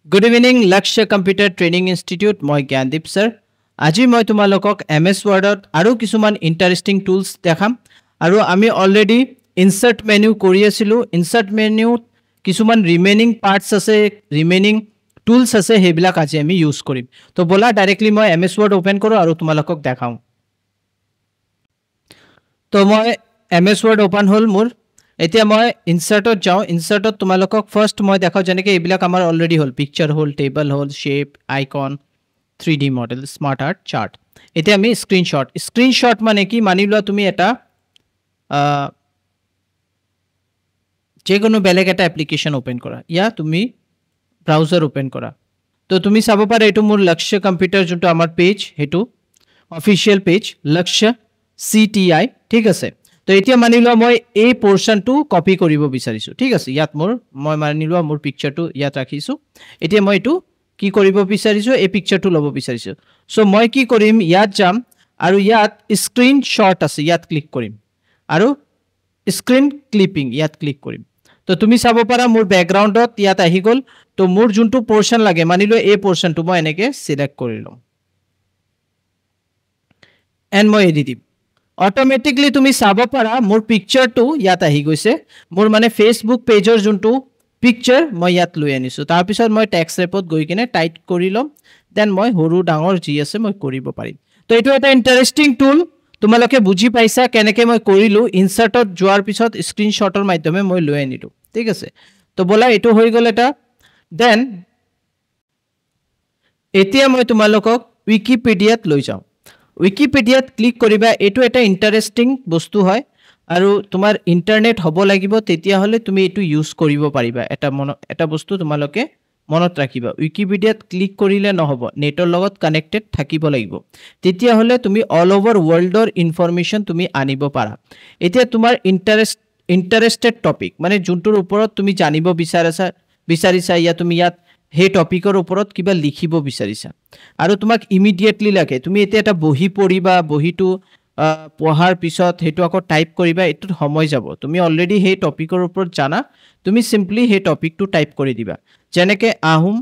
Good evening, Lakshya Computer Training Institute. Moi Gyandeep sir. Aji moi tumalokok MS Word aru kisuman interesting tools dekham. Aru ami already insert menu kori asilu. Insert menu kisuman remaining parts ase, remaining tools ase hebilak aji ami use korim. To bola directly moi MS Word open koro aru tumalokok dekham. To moi MS Word open hol mur. এতিয়া মই ইনসার্টত যাও ইনসার্টত তোমালোকক first মই দেখাও যেনেকে এইবিলাক আমাৰ already হল পিকচাৰ হল টেবল হল shape icon 3D model smart art chart এতিয়া আমি স্ক্ৰিনশট মানে কি মানি লোৱা তুমি এটা যে কোনো বেলেগ এটা এপ্লিকেশন ওপেন কৰা ইয়া তুমি ব্ৰাউজাৰ ওপেন কৰা তো তুমি চাব পাৰা এটো মোৰ লক্ষ্য কম্পিউটাৰ যোনটো আমাৰ পেজ হেতু অফিশিয়াল পেজ লক্ষ্য CTI ঠিক আছে তো এতিয়া মানি লোৱা মই এই পোৰশনটো কপি কৰিব বিচাৰিছো ঠিক আছে ইয়াত মই মানি লোৱা মোৰ পিকচাৰটো ইয়াত ৰাখিছো এতিয়া মই এটো কি কৰিব বিচাৰিছো এই পিকচাৰটো লব বিচাৰিছো সো মই কি কৰিম ইয়াত যাম আৰু ইয়াত স্ক্ৰিনশট আছে ইয়াত ক্লিক কৰিম আৰু স্ক্ৰিন ক্লিপিং ইয়াত ক্লিক কৰিম তো তুমি চাব পাৰা মোৰ ব্যাকগ্ৰাউণ্ডত ইয়াত আহি গল তো মোৰ যোনটো পোৰশন লাগে মানি লোৱা এই পোৰশনটো মই এনেকে সিলেক্ট কৰি লম এন্ড মই এডি দিম Automatically তুমি চাব পাৰা মোৰ পিকচাৰটো ইয়াত আহি গৈছে মোৰ মানে ফেসবুক পেজৰ যোনটো পিকচাৰ মই ইয়াত লৈ আনিছো তাৰ পিছত মই টেক্সট ৰেপত গৈ কিনে টাইপ কৰি লম দেন মই হৰু ডাঙৰ জি আছে মই কৰিব পাৰিম তো এটো এটা ইন্টাৰেষ্টিং টুল তোমালোকে বুজি পাইছা কেনেকে মই কৰিলো ইনসাৰ্টত যোৱাৰ পিছত স্ক্ৰিনশটৰ মাধ্যমে মই লৈ আনিলো ঠিক আছে তো বলা এটো হৈ গল এটা দেন এতিয়া মই তোমালোকক উইকিপিডিয়াত লৈ যাও উইকিপিডিয়াত ক্লিক কৰিবা এটো এটা ইন্টাৰেষ্টিং বস্তু হয় আৰু তোমাৰ ইন্টাৰনেট হ'ব লাগিব তেতিয়া হলে তুমি এটো ইউজ কৰিব পাৰিবা এটা বস্তু তোমালোকে মনত ৰাখিবা উইকিপিডিয়াত ক্লিক কৰিলে নহব নেটৰ লগত কানেক্টেড থাকিব লাগিব তেতিয়া হলে তুমি অল ওভাৰ ওয়াৰ্ল্ডৰ ইনফৰমেশন তুমি আনিব পাৰা এতিয়া তোমাৰ ইন্টাৰেস্টেড টপিক মানে যোনটোৰ ওপৰত তুমি জানিব বিচাৰিছা ইয়া তুমি ইয়াত হে টপিকৰ ওপৰত কিবা লিখিব বিচাৰিছা আৰু তোমাক ইমিডিয়েটলি লাগে তুমি এটা বহি পঢ়িবা বহিটো পঢ়াৰ পিছত হেটো আকৌ টাইপ কৰিবা এটো সময় যাব তুমি অলৰেডি হে টপিকৰ ওপৰত জানা তুমি সিম্পলি হে টপিকটো টাইপ কৰি দিবা যেনেকে আহোম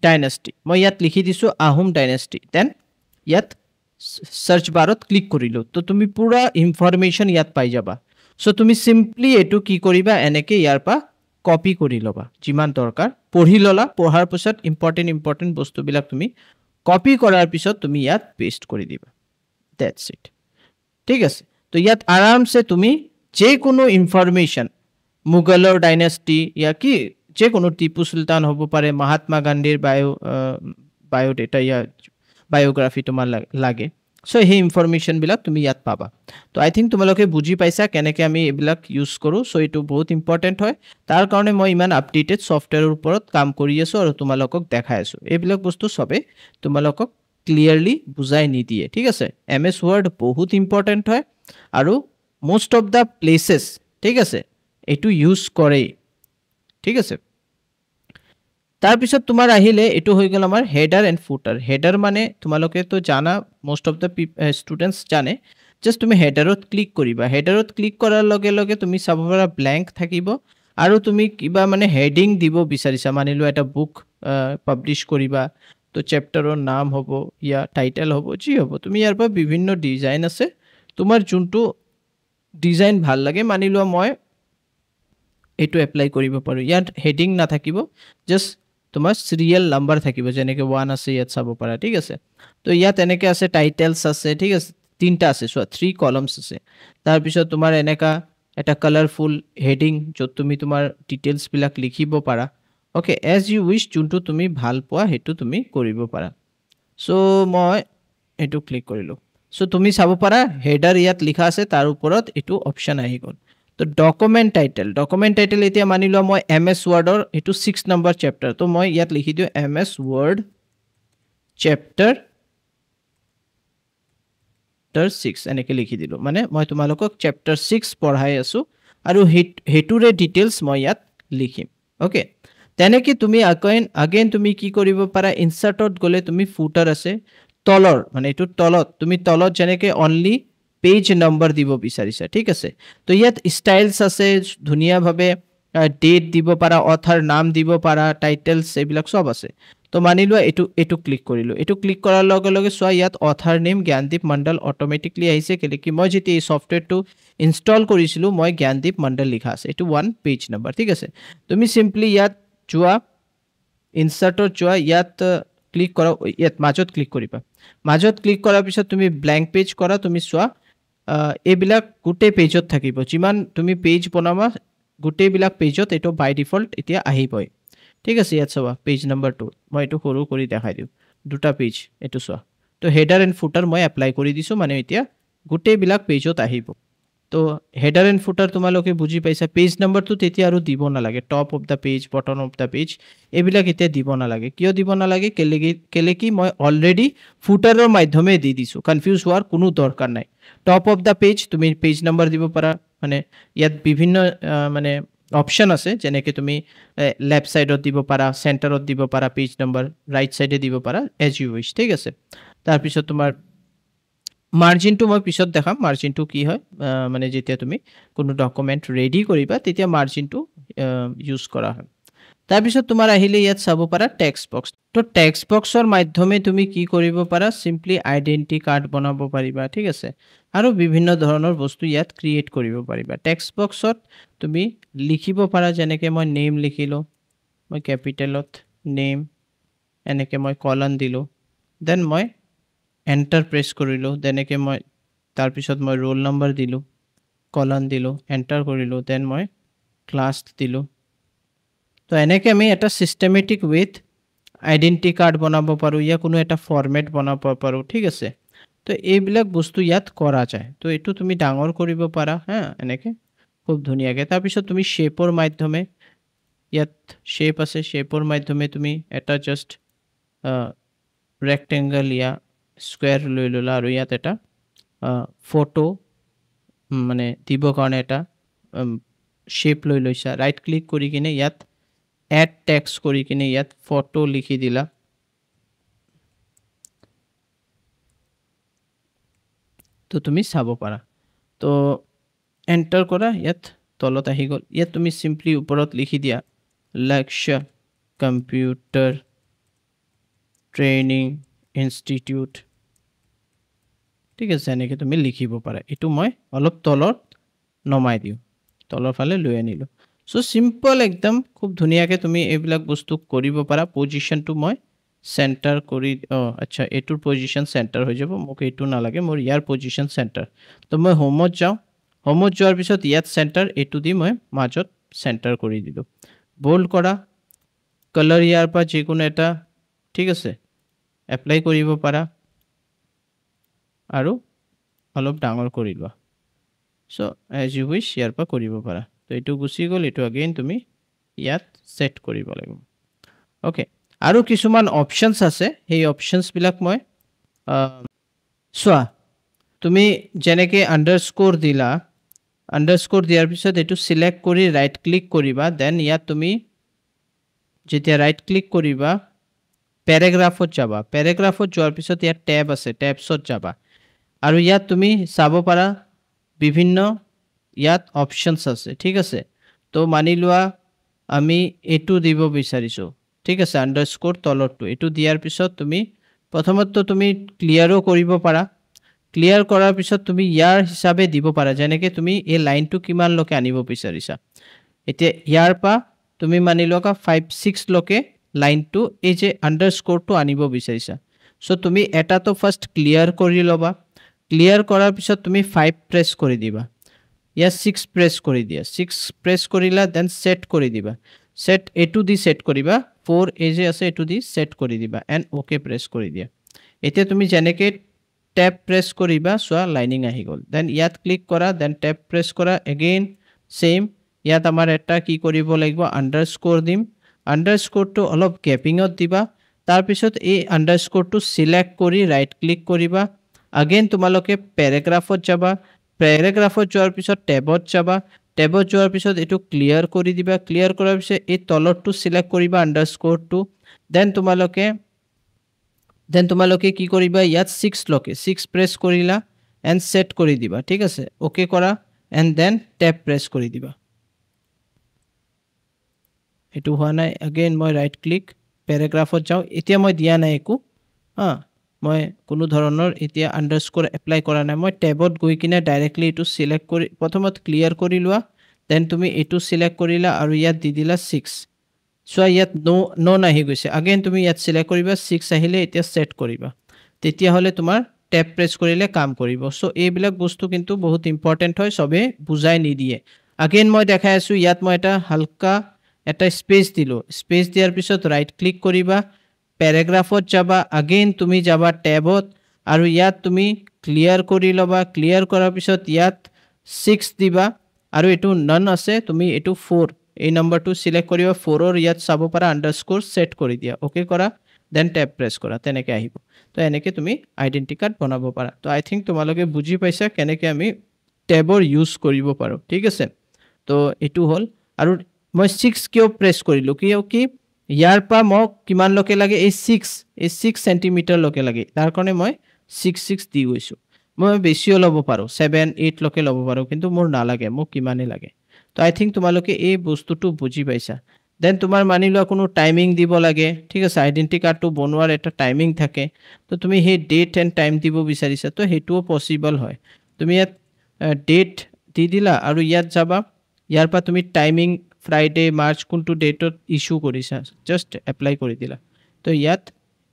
ডাইনেষ্টি মই ইয়াত লিখি দিছো আহোম ডাইনেষ্টি দেন ইয়াত সার্চ বাৰত ক্লিক কৰিলো তো তুমি পুৰা ইনফৰমেশন ইয়াত পাই যাবা সো তুমি সিম্পলি এটো কি কৰিবা এনেকে ইয়াৰ পা কপি কৰি লবা যিমান দৰকাৰ পঢ়ি ললা পঢ়াৰ পিছত ইম্পৰ্টেন্ট বস্তুবিলাক তুমি কপি কৰাৰ পিছত তুমি ইয়াত পেস্ট কৰি দিবা দ্যাটস ইট ঠিক আছে তো ইয়াত আৰামসে তুমি যে কোনো ইনফৰমেশন মুঘলৰ ডাইনেষ্টি ইয়া কি যে কোনো টিপু সুলতান হ'ব পাৰে মহাত্মা গান্ধীৰ বায়োডাটা ইয়া বায়োগ্ৰাফি তোমাৰ লাগে সো হে ইনফরমেশন বিলাক তুমি ইয়াত পাবা তো আই থিংক তোমালোকে বুজি পাইছা কেনেকে আমি এবিলাক ইউজ কৰো সো এটো বহুত ইম্পৰ্টেন্ট হয় তাৰ কাৰণে মই ইমান আপডেটেড সফটওয়্যাৰৰ ওপৰত কাম কৰি আছো আৰু তোমালোকক দেখাই আছো এইবিলাক বস্তু সবে তোমালোকক ক্লিয়াৰলি বুজাই নিদিয়ে ঠিক আছে এমএস ওয়াৰ্ড বহুত ইম্পৰ্টেন্ট হয় আৰু মোস্ট অফ দা প্লেসেস ঠিক আছে এটো ইউজ কৰে ঠিক আছে তাৰ পিছত তোমাৰ আহিলে এটো হৈ গল আমাৰ হেডাৰ এন্ড ফুটাৰ হেডাৰ মানে তোমালোকে তো জানা মোস্ট অফ দা স্টুডেন্টস জানে জাস্ট তুমি হেডাৰত ক্লিক কৰিবা হেডাৰত ক্লিক কৰাৰ লগে লগে তুমি চাব পাৰা ব্ল্যাঙ্ক থাকিব আৰু তুমি কিবা মানে হেডিং দিব বিচাৰিছা মানিলো এটা বুক পাবলিশ কৰিবা তো চ্যাপ্টাৰৰ নাম হ'ব ইয়া টাইটেল হ'ব জি হ'ব তুমি ইয়াৰ পৰা বিভিন্ন ডিজাইন আছে তোমাৰ যোনটো ডিজাইন ভাল লাগে মানিলো মই এটো এপ্লাই কৰিব পাৰো ইয়াত হেডিং না থাকিব জাস্ট তোমাৰ সিৰিয়াল নাম্বাৰ থাকিব যেনেকে 1 আছে ইয়াত চাব পাৰা ঠিক আছে তো ইয়াত এনেকে আছে টাইটেলস আছে ঠিক আছে তিনটা আছে সো 3 কলামস আছে তাৰ পিছত তোমাৰ এনেকা এটা কালাৰফুল হেডিং যত তুমি তোমাৰ ডিটেইলস বিলাক লিখিব পাৰা ওকে এজ ইউ উইশ যোনটো তুমি ভাল পোৱা হেতু তুমি কৰিব পাৰা সো মই এটো ক্লিক কৰিলো সো তুমি চাব পাৰা হেডাৰ ইয়াত লিখা আছে তাৰ ওপৰত এটো অপচন আহি গল তো ডকুমেন্ট টাইটেল এতিয়া মানি লো মই এমএস ওয়াৰ্ডৰ এটো 6 নম্বৰ চ্যাপ্টাৰ তো মই ইয়াত লিখি দিও এমএস ওয়াৰ্ড চ্যাপ্টাৰ 6 এনেকে লিখি দিলো মানে মই তোমালোকক চ্যাপ্টাৰ 6 পঢ়াই আছো আৰু হেতুৰে ডিটেইলস মই ইয়াত লিখিম ওকে তেনেকি তুমি আগেন তুমি কি কৰিব পাৰা ইনসাৰ্টত গলে তুমি ফুটাৰ আছে তলৰ মানে এটো তলত তুমি তলত যেনেকে অনলি পেজ নাম্বাৰ দিব বিচাৰিছা ঠিক আছে তো ইয়াত স্টাইলস আছে ধুনিয়া ভাবে ডেট দিব পাৰা, অথাৰ নাম দিব পাৰা, টাইটেলছ এইবিলাক চব আছে। তো মানি লোৱা এইটো ক্লিক কৰিলোঁ। এইটো ক্লিক কৰাৰ লগে লগে চোৱা ইয়াত অথাৰ নেম জ্ঞানদীপ মণ্ডল অট'মেটিকলি আহিছে, কেলৈ কি মই যেতিয়া এই ছফ্টৱেৰটো ইনষ্টল কৰিছিলোঁ মই জ্ঞানদীপ মণ্ডল লিখা আছে। এইটো 1 পেজ নাম্বাৰ, ঠিক আছে। তুমি চিম্পলি ইয়াত যোৱা, ইনচাৰ্টত যোৱা, ইয়াত ক্লিক কৰা, ইয়াত মাজত ক্লিক কৰিবা। মাজত ক্লিক কৰাৰ পিছত তুমি ব্লেংক পেজ কৰা, তুমি চোৱা এইবিলাক গোটেই পেজত থাকিব, যিমান তুমি পেজ বনাবা গোটেইবিলাক পেজত এইটো বাই ডিফল্ট এতিয়া আহিবই, ঠিক আছে। ইয়াত চাবা পেজ নাম্বাৰ 2, মই এইটো সৰু কৰি দেখাই দিওঁ, দুটা পেজ, এইটো চোৱা। তো হেডাৰ এণ্ড ফুটাৰ মই এপ্লাই কৰি দিছোঁ, মানে এতিয়া গোটেইবিলাক পেজত আহিব। তো হেডাৰ এণ্ড ফুটাৰ তোমালোকে বুজি পাইছা। পেজ নাম্বাৰটো তেতিয়া আৰু দিব নালাগে, top of the page, bottom of the page এইবিলাক এতিয়া দিব নালাগে। কিয় দিব নালাগে? কেলে কি মই অলৰেডি ফুটাৰৰ মাধ্যমে দি দিছোঁ, কনফিউজ হোৱাৰ কোনো দৰকাৰ নাই। টপ অফ দ্য পেজ তুমি পেজ নাম্বাৰ দিব পাৰা, মানে ইয়াত বিভিন্ন মানে অপশ্যন আছে, যেনেকৈ তুমি লেফ্ট ছাইডত দিব পাৰা, চেণ্টাৰত দিব পাৰা পেজ নাম্বাৰ, ৰাইট ছাইডে দিব পাৰা, এজ ইউ উইচ, ঠিক আছে। তাৰপিছত তোমাৰ মাৰ্জিনটো মই পিছত দেখাম, মাৰ্জিনটো কি হয়, মানে যেতিয়া তুমি কোনো ডকুমেণ্ট ৰেডি কৰিবা তেতিয়া মাৰ্জিনটো ইউজ কৰা হয়। তাৰপিছত তোমাৰ আহিলে ইয়াত চাব পাৰা টেক্সট বক্স। তো টেক্সট বক্সৰ মাধ্যমে তুমি কি কৰিব পাৰা, চিম্পলি আইডেণ্টি কাৰ্ড বনাব পাৰিবা, ঠিক আছে, আৰু বিভিন্ন ধৰণৰ বস্তু ইয়াত ক্ৰিয়েট কৰিব পাৰিবা। টেক্সট বক্সত তুমি লিখিব পাৰা, যেনেকৈ মই নেম লিখিলোঁ, মই কেপিটেলত নেম, এনেকৈ মই কলন দিলোঁ, দেন মই এণ্টাৰ প্ৰেছ কৰিলোঁ, তেনেকৈ মই তাৰপিছত মই ৰোল নম্বৰ দিলোঁ, কলন দিলোঁ, এণ্টাৰ কৰিলোঁ, দেন মই ক্লাছ দিলোঁ। তো এনেকৈ আমি এটা ছিষ্টেমেটিক ৱেত আইডেণ্টি কাৰ্ড বনাব পাৰোঁ, ইয়াৰ কোনো এটা ফৰ্মেট বনাব পাৰোঁ, ঠিক আছে। তো এইবিলাক বস্তু ইয়াত কৰা যায়। তো এইটো তুমি ডাঙৰ কৰিব পাৰা, হা, এনেকৈ খুব ধুনীয়াকৈ। তাৰপিছত তুমি শ্বেপৰ মাধ্যমে, ইয়াত শ্বেপ আছে, শ্বেপৰ মাধ্যমে তুমি এটা জাষ্ট ৰেক্টেংগল ইয়া স্কুৱেৰ লৈ ল'লা, আৰু ইয়াত এটা ফটো মানে দিবৰ কাৰণে এটা শ্বেপ লৈ লৈছা। ৰাইট ক্লিক কৰি কিনে ইয়াত এড টেক্সট কৰি কিনে ইয়াত ফটো লিখি দিলা। তো তুমি চাব পাৰা। তো এণ্টাৰ কৰা, ইয়াত তলত আহি গ'ল। ইয়াত তুমি চিম্পলি ওপৰত লিখি দিয়া লক্ষ্য কম্পিউটাৰ ট্ৰেইনিং ইনষ্টিটিউট, ঠিক আছে, এনেকৈ তুমি লিখিব পাৰা। এইটো মই অলপ তলত নমাই দিওঁ, তলৰ ফালে লৈ আনিলোঁ। চ' চিম্পল একদম, খুব ধুনীয়াকৈ তুমি এইবিলাক বস্তু কৰিব পাৰা। পজিশ্যনটো মই চেণ্টাৰ কৰি, আচ্ছা এইটোৰ পজিশ্যন চেণ্টাৰ হৈ যাব, মোক এইটো নালাগে, মোৰ ইয়াৰ পজিশ্যন চেণ্টাৰ। তো মই হোমত যাওঁ, হোমত যোৱাৰ পিছত ইয়াত চেণ্টাৰ, এইটো দি মই মাজত চেণ্টাৰ কৰি দিলোঁ। বল্ড কৰা, কালাৰ ইয়াৰ পৰা যিকোনো এটা, ঠিক আছে, এপ্লাই কৰিব পাৰা, আৰু অলপ ডাঙৰ কৰি লোৱা। চ' এজ ইউ উইচ ইয়াৰ পৰা কৰিব পাৰা। তো এইটো গুচি গ'ল, এইটো আগেইন তুমি ইয়াত ছেট কৰিব লাগিব। অ'কে, আৰু কিছুমান অপশ্যনছ আছে, সেই অপশ্যনছবিলাক মই চোৱা, তুমি যেনেকৈ আণ্ডাৰস্ক'ৰ দিলা, আণ্ডাৰস্ক'ৰ দিয়াৰ পিছত এইটো ছিলেক্ট কৰি ৰাইট ক্লিক কৰিবা, দেন ইয়াত তুমি যেতিয়া ৰাইট ক্লিক কৰিবা পেৰাগ্ৰাফত যাবা, পেৰাগ্ৰাফত যোৱাৰ পিছত ইয়াত টেব আছে, টেবছত যাবা, আৰু ইয়াত তুমি চাব পাৰা বিভিন্ন ইয়াত অপশ্যনছ আছে, ঠিক আছে। তো মানি লোৱা আমি এইটো দিব বিচাৰিছোঁ, ঠিক আছে, আণ্ডাৰস্ক'ৰ তলৰটো, এইটো দিয়াৰ পিছত তুমি প্ৰথমতো তুমি ক্লিয়াৰো কৰিব পাৰা। ক্লিয়াৰ কৰাৰ পিছত তুমি ইয়াৰ হিচাপে দিব পাৰা, যেনেকৈ তুমি এই লাইনটো কিমানলৈকে আনিব বিচাৰিছা। এতিয়া ইয়াৰ পৰা তুমি মানি লোৱা 5-6 লৈকে লাইনটো এই যে আণ্ডাৰস্ক'ৰটো আনিব বিচাৰিছা। চ' তুমি এটাটো ফাৰ্ষ্ট ক্লিয়াৰ কৰি ল'বা, ক্লিয়াৰ কৰাৰ পিছত তুমি 5 প্ৰেছ কৰি দিবা, ইয়াত 6 প্ৰেছ কৰি দিয়া, 6 প্ৰেছ কৰিলা, দেন ছেট কৰি দিবা, ছেট এইটো দি ছেট কৰিবা, 4 এই যে আছে এইটো দি ছেট কৰি দিবা, এণ্ড অ'কে প্ৰেছ কৰি দিয়া। এতিয়া তুমি যেনেকৈ টেপ প্ৰেছ কৰিবা, চোৱা লাইনিং আহি গ'ল, দেন ইয়াত ক্লিক কৰা, দেন টেপ প্ৰেছ কৰা, এগেইন ছেইম, ইয়াত আমাৰ এটা কি কৰিব লাগিব, আণ্ডাৰস্ক'ৰ দিম, আণ্ডাৰস্ক'ৰটো অলপ গেপিঙত দিবা, তাৰপিছত এই আণ্ডাৰস্ক'ৰটো ছিলেক্ট কৰি ৰাইট ক্লিক কৰিবা, আগেইন তোমালোকে পেৰাগ্ৰাফত যাবা, পেৰাগ্ৰাফত যোৱাৰ পিছত টেবত যাবা, টেবত যোৱাৰ পিছত এইটো ক্লিয়াৰ কৰি দিবা, ক্লিয়াৰ কৰাৰ পিছত এই তলৰটো ছিলেক্ট কৰিবা আণ্ডাৰস্ক'ৰটো, দেন তোমালোকে কি কৰিবা, ইয়াত 6 লৈকে 6 প্ৰেছ কৰিলা, এণ্ড ছেট কৰি দিবা, ঠিক আছে, অ'কে কৰা, এণ্ড দেন টেপ প্ৰেছ কৰি দিবা। এটো হোৱা নাই अगेन মই ৰাইট ক্লিক প্যাৰাগ্ৰাফত যাও এতিয়া মই দিয়া নাই একো মই কোনো ধৰণৰ এতিয়া আন্ডাৰস্কোৰ এপ্লাই কৰা নাই মই ট্যাবত গৈ কিনে ডাইৰেক্টলি এটো সিলেক্ট কৰি প্ৰথমত ক্লিয়াৰ কৰি লোৱা দেন তুমি এটো সিলেক্ট কৰিলা আৰু ইয়াত দি দিলা 6 সো ইয়াত নো নাহি গৈছে अगेन তুমি ইয়াত সিলেক্ট কৰিবা 6 আহিলে এতিয়া সেট কৰিবা তেতিয়া হলে তোমাৰ ট্যাব প্ৰেছ কৰিলে কাম কৰিব সো এইবিলাক বস্তু কিন্তু বহুত ইম্পৰ্টেন্ট হয় সবে বুজাই নি দিয়ে अगेन মই দেখাই আছো ইয়াত মই এটা হালকা এটা স্পেস দিলো স্পেস দিয়াৰ পিছত ৰাইট ক্লিক কৰিবা প্যাৰাগ্ৰাফত যাবা अगेन তুমি যাবা ট্যাবত আৰু ইয়াত তুমি ক্লিয়াৰ কৰি লবা ক্লিয়াৰ কৰাৰ পিছত ইয়াত 6 দিবা আৰু এটো নন আছে তুমি এটো 4 এই নম্বৰটো সিলেক্ট কৰিবা 4 ৰ ইয়াত চাব পাৰা আন্ডাৰস্কোৰ সেট কৰি দিয়া ওকে কৰা দেন ট্যাব প্ৰেছ কৰা তেনেকৈ আহিব তো এনেকৈ তুমি আইডেন্টি কাৰ্ড বনাব পাৰা তো আই থিংক তোমালোকে বুজি পাইছা কেনেকৈ আমি ট্যাবৰ ইউজ কৰিব পাৰো ঠিক আছে তো এটো হল আৰু মই 6 কিয় প্ৰেছ কৰিলো কিয় কি ইয়াৰ পা মোক কিমান লকে লাগে এই 6 সেন্টিমিটাৰ লকে লাগে তাৰ কাৰণে মই 6 দি গৈছো মই বেছিও লব পাৰো 7 8 লকে লব পাৰো কিন্তু মোৰ না লাগে মোক কিমানে লাগে তো আই থিংক তোমালোকে এই বস্তুটো বুজি পাইছা দেন তোমাৰ মানি লোৱা কোনো টাইমিং দিব লাগে ঠিক আছে আইডেন্টি কাৰ্ডটো বনোৱাৰ এটা টাইমিং থাকে তো তুমি হে ডেট এন্ড টাইম দিব বিচাৰিছা তো হেতুও পসিবল হয় তুমি ইয়াত ডেট দি দিলা আৰু ইয়াত যাবা ইয়াৰ পা তুমি টাইমিং ফ্ৰাইডে মাৰ্চ কোনটো ডেটত ইস্যু কৰিছা জাস্ট এপ্লাই কৰি দিলা তো ইয়াত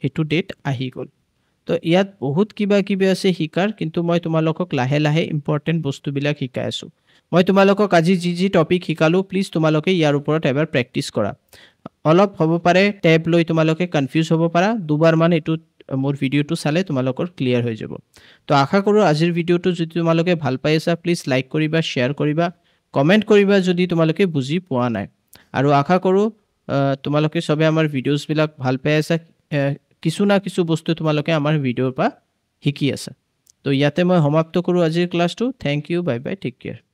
হেতু ডেট আহি গল তো ইয়াত বহুত কিবা আছে হিকাৰ কিন্তু মই তোমালোকক লাহে লাহে ইম্পৰ্টেন্ট বস্তুবিলাক শিকাই আছো মই তোমালোকক আজি যি টপিক শিকালো প্লিজ তোমালোকে ইয়াৰ ওপৰত এবাৰ প্ৰেক্টিস কৰা অলপ হ'ব পাৰে ট্যাব লৈ তোমালোকে কনফিউজ হ'ব পাৰা দুবাৰ মান এটো মোৰ ভিডিওটো চালে তোমালোকৰ ক্লিয়াৰ হৈ যাব তো আশা কৰো আজিৰ ভিডিওটো যদি তোমালোকে ভাল পাইছা প্লিজ লাইক কৰিবা শেয়াৰ কৰিবা কমেন্ট কৰিবা যদি তোমালোকে বুজি পোৱা নাই আৰু আশা কৰো তোমালোকে সবে আমাৰ ভিডিওস বিলাক ভাল পাই আছা কিছু না কিছু বস্তু তোমালোকে আমাৰ ভিডিওৰ পৰা শিকি আছা তো ইয়াতে মই সমাপ্ত কৰো আজিৰ ক্লাসটো thank you bye bye take care